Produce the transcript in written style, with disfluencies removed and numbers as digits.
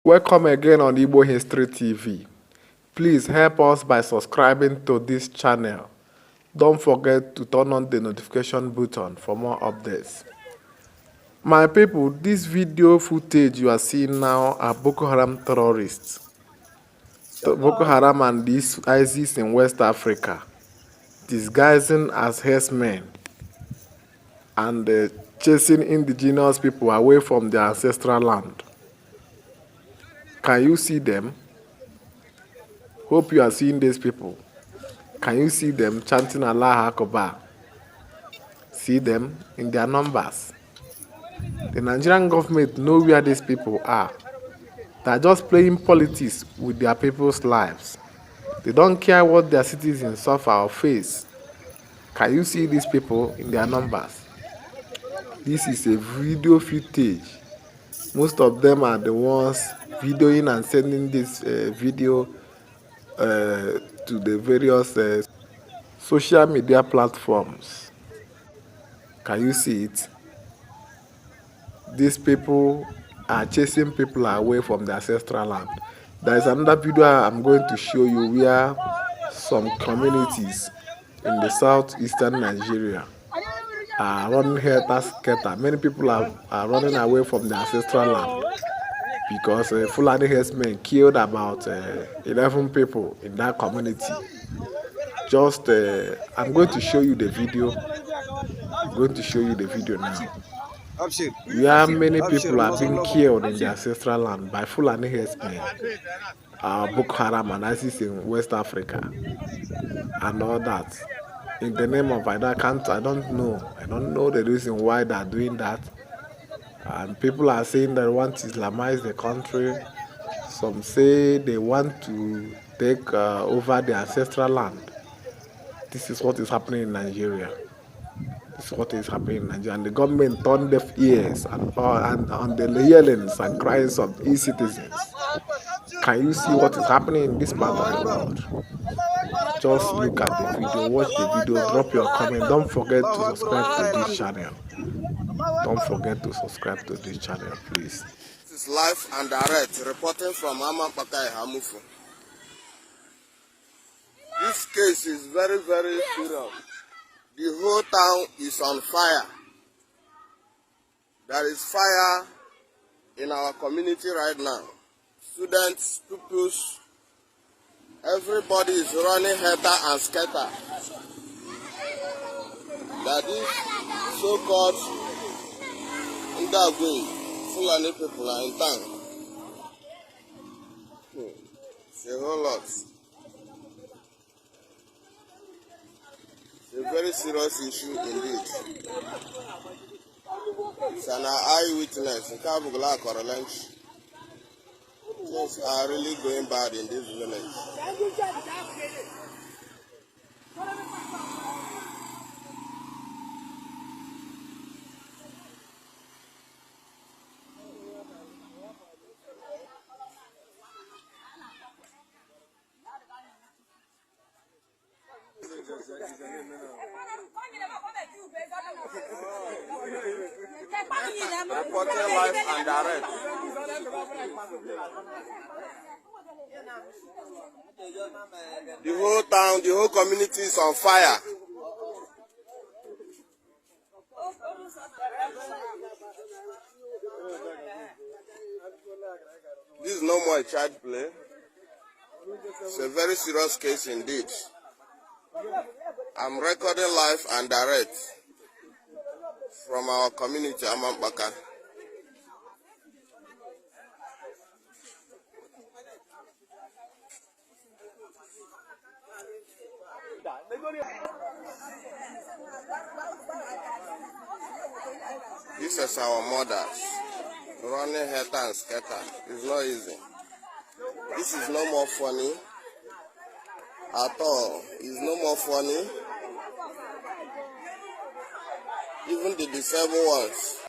Welcome again on Igbo History TV. Please help us by subscribing to this channel. Don't forget to turn on the notification button for more updates. My people, this video footage you are seeing now are Boko Haram terrorists. Boko Haram and ISIS in West Africa, disguising as herdsmen and chasing indigenous people away from their ancestral land. Can you see them? Hope you are seeing these people. Can you see them chanting Allah Akbar? See them in their numbers. The Nigerian government know where these people are. They are just playing politics with their people's lives. They don't care what their citizens suffer or face. Can you see these people in their numbers? This is a video footage. Most of them are the ones videoing and sending this video to the various social media platforms. Can you see it? These people are chasing people away from their ancestral land. There is another video I'm going to show you where some communities in the southeastern Nigeria are running helter-skelter. Many people are running away from their ancestral land because Fulani herdsmen killed about 11 people in that community. I'm going to show you the video. I'm going to show you the video now. Where many people are being killed in their ancestral land by Fulani herdsmen, Boko Haram and ISIS in West Africa, and all that. In the name of I don't know the reason why they are doing that. And people are saying they want to Islamize the country. Some say they want to take over the ancestral land. This is what is happening in Nigeria. This is what is happening in Nigeria. And the government turned deaf ears and on the yellings and cries of its citizens. Can you see what is happening in this part of the world? Just look at the video, watch the video, drop your comment. Don't forget to subscribe to this channel. Don't forget to subscribe to this channel, please. This is live and direct, reporting from Amapakai Hamufu. This case is very, very serious. The whole town is on fire. There is fire in our community right now. Students, pupils, everybody is running helter and skelter. That is so-called Ndagwe, Fulani people are in town. It's a whole lot. It's a very serious issue indeed. It's an eyewitness in Kabugla Korolench. Things are really going bad in this village. Reporting live and direct. The whole town, the whole community is on fire. This is no more a child play. It's a very serious case indeed. I'm recording live and direct from our community, Amampaka. This is our mothers running helter and skelter. It's not easy. This is no more funny at all. It's no more funny. Even the disabled ones.